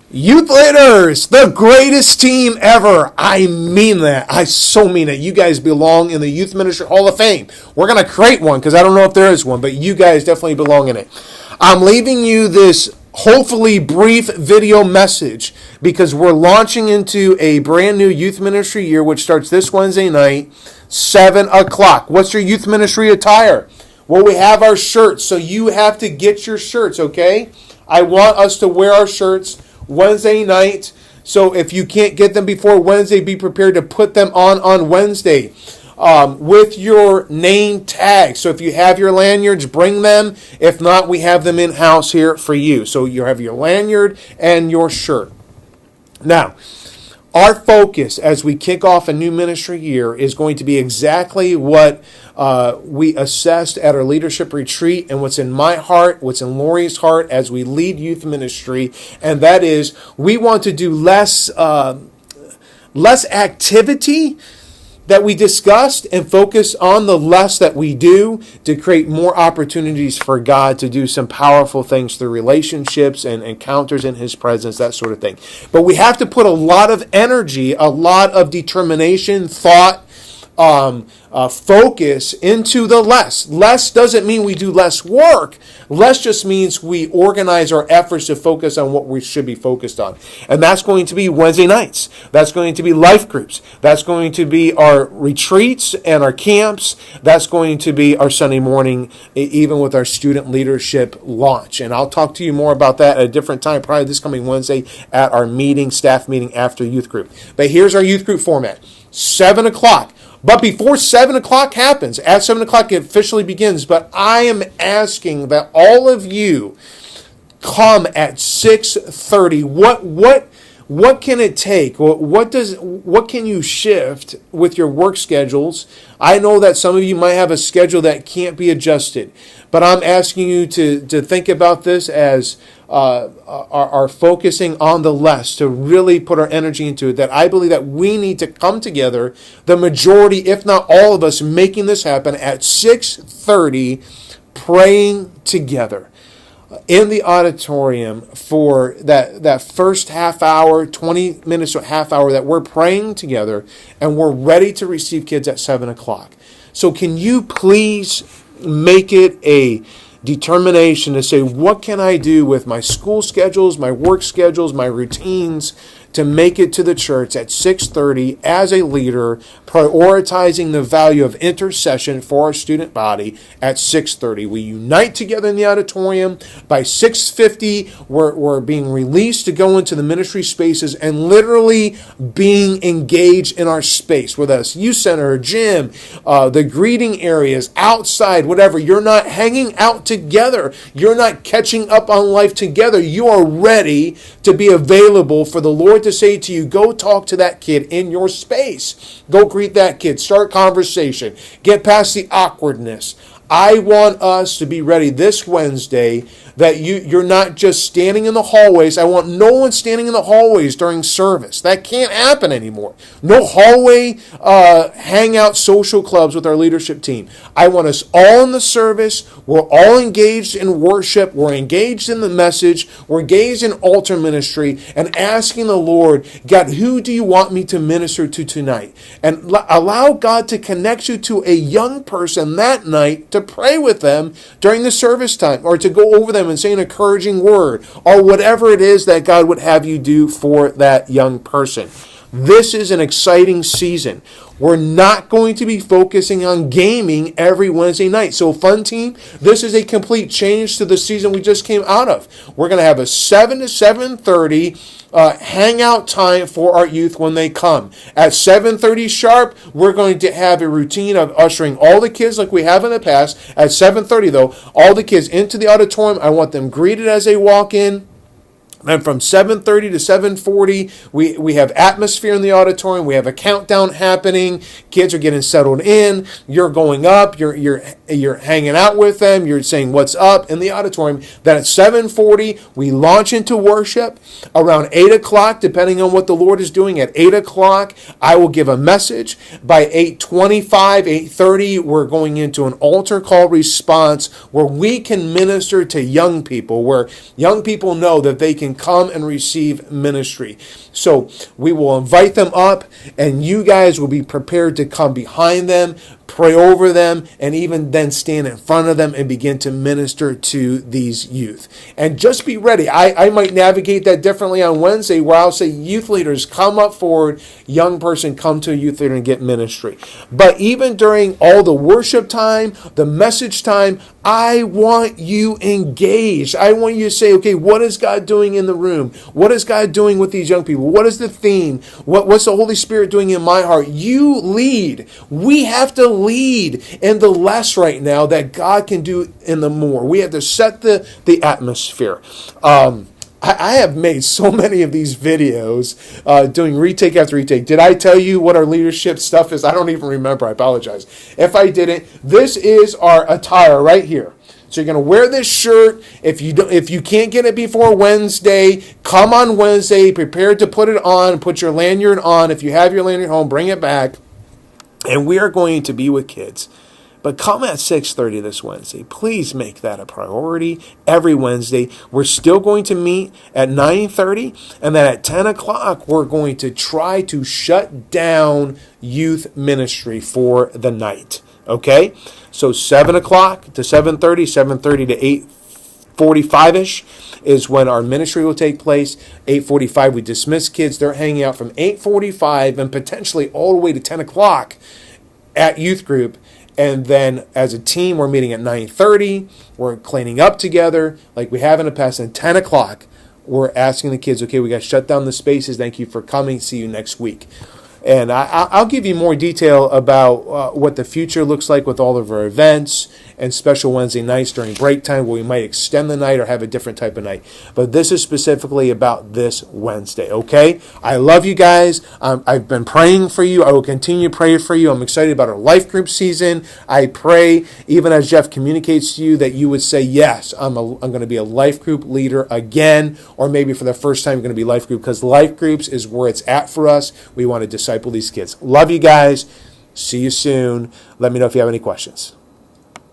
Youth leaders, the greatest team ever. I mean that. I so mean it. You guys belong in the Youth Ministry Hall of Fame. We're going to create one because I don't know if there is one, but you guys definitely belong in it. I'm leaving you this hopefully brief video message because we're launching into a brand new youth ministry year, which starts this Wednesday night, 7 o'clock. What's your youth ministry attire? Well, we have our shirts, so you have to get your shirts, okay? I want us to wear our shirts Wednesday night. So if you can't get them before Wednesday, be prepared to put them on Wednesday with your name tag. So if you have your lanyards, bring them. If not, we have them in-house here for you. So you have your lanyard and your shirt. Now, our focus as we kick off a new ministry year is going to be exactly what we assessed at our leadership retreat and what's in my heart, what's in Lori's heart as we lead youth ministry. And that is we want to do less activity that we discussed and focus on the less that we do to create more opportunities for God to do some powerful things through relationships and encounters in His presence, that sort of thing. But we have to put a lot of energy, a lot of determination, thought, focus into the less. Less doesn't mean we do less work. Less just means we organize our efforts to focus on what we should be focused on. And that's going to be Wednesday nights. That's going to be life groups. That's going to be our retreats and our camps. That's going to be our Sunday morning, even with our student leadership launch. And I'll talk to you more about that at a different time, probably this coming Wednesday at our meeting, staff meeting after youth group. But here's our youth group format. 7 o'clock. But before 7 o'clock happens, at 7 o'clock it officially begins, but I am asking that all of you come at 6:30. What can it take? What can you shift with your work schedules? I know that some of you might have a schedule that can't be adjusted, but I'm asking you to think about this as are focusing on the less, to really put our energy into it, that I believe that we need to come together, the majority, if not all of us, making this happen at 6:30, praying together in the auditorium for that first half hour, 20 minutes or half hour that we're praying together, and we're ready to receive kids at 7 o'clock. So can you please make it a determination to say, what can I do with my school schedules, my work schedules, my routines to make it to the church at 6:30 as a leader, prioritizing the value of intercession for our student body at 6:30. We unite together in the auditorium. By 6:50, we're being released to go into the ministry spaces and literally being engaged in our space, whether it's youth center, gym, the greeting areas, outside, whatever. You're not hanging out together. You're not catching up on life together. You are ready to be available for the Lord to say to you, go talk to that kid in your space. Go greet that kid. Start conversation. Get past the awkwardness. I want us to be ready this Wednesday, that you're not just standing in the hallways. I want no one standing in the hallways during service. That can't happen anymore. No hallway hangout social clubs with our leadership team. I want us all in the service. We're all engaged in worship. We're engaged in the message. We're engaged in altar ministry and asking the Lord, God, who do you want me to minister to tonight? And allow God to connect you to a young person that night to pray with them during the service time, or to go over them and say an encouraging word, or whatever it is that God would have you do for that young person. This is an exciting season. We're not going to be focusing on gaming every Wednesday night. So Fun Team, this is a complete change to the season we just came out of. We're going to have a 7 to 7:30 hangout time for our youth when they come. At 7:30 sharp, we're going to have a routine of ushering all the kids like we have in the past. At 7:30 though, all the kids into the auditorium. I want them greeted as they walk in. And from 7:30 to 7:40, we have atmosphere in the auditorium. We have a countdown happening. Kids are getting settled in. You're going up. You're hanging out with them. You're saying what's up in the auditorium. Then at 7:40, we launch into worship. Around 8 o'clock, depending on what the Lord is doing, at 8 o'clock, I will give a message. By 8:25, 8:30, we're going into an altar call response where we can minister to young people, where young people know that they can can come and receive ministry. So we will invite them up, and you guys will be prepared to come behind them, pray over them, and even then stand in front of them and begin to minister to these youth. And just be ready. I might navigate that differently on Wednesday, where I'll say, youth leaders, come up forward, young person, come to a youth leader and get ministry. But even during all the worship time, the message time, I want you engaged. I want you to say, okay, what is God doing in the room? What is God doing with these young people? What is the theme? What's the Holy Spirit doing in my heart? You lead. We have to lead in the less right now that God can do in the more. We have to set the atmosphere. I have made so many of these videos doing retake after retake. Did I tell you what our leadership stuff is? I don't even remember. I apologize. If I didn't, this is our attire right here. So you're going to wear this shirt. If you can't get it before Wednesday, come on Wednesday, prepared to put it on, put your lanyard on. If you have your lanyard home, bring it back. And we are going to be with kids. But come at 6:30 this Wednesday. Please make that a priority every Wednesday. We're still going to meet at 9:30. And then at 10 o'clock, we're going to try to shut down youth ministry for the night. Okay? So 7 o'clock to 7:30, 7:30 to 8:45-ish is when our ministry will take place. 8:45, we dismiss kids. They're hanging out from 8:45 and potentially all the way to 10 o'clock at youth group. And then as a team, we're meeting at 9:30. We're cleaning up together like we have in the past. And 10 o'clock, we're asking the kids, okay, we got to shut down the spaces. Thank you for coming. See you next week. And I'll give you more detail about what the future looks like with all of our events and special Wednesday nights during break time, where we might extend the night or have a different type of night. But this is specifically about this Wednesday, okay? I love you guys. I've been praying for you. I will continue to pray for you. I'm excited about our life group season. I pray, even as Jeff communicates to you, that you would say, yes, I'm going to be a life group leader again, or maybe for the first time, going to be life group, because life groups is where it's at for us. We want to disciple these kids. Love you guys. See you soon. Let me know if you have any questions.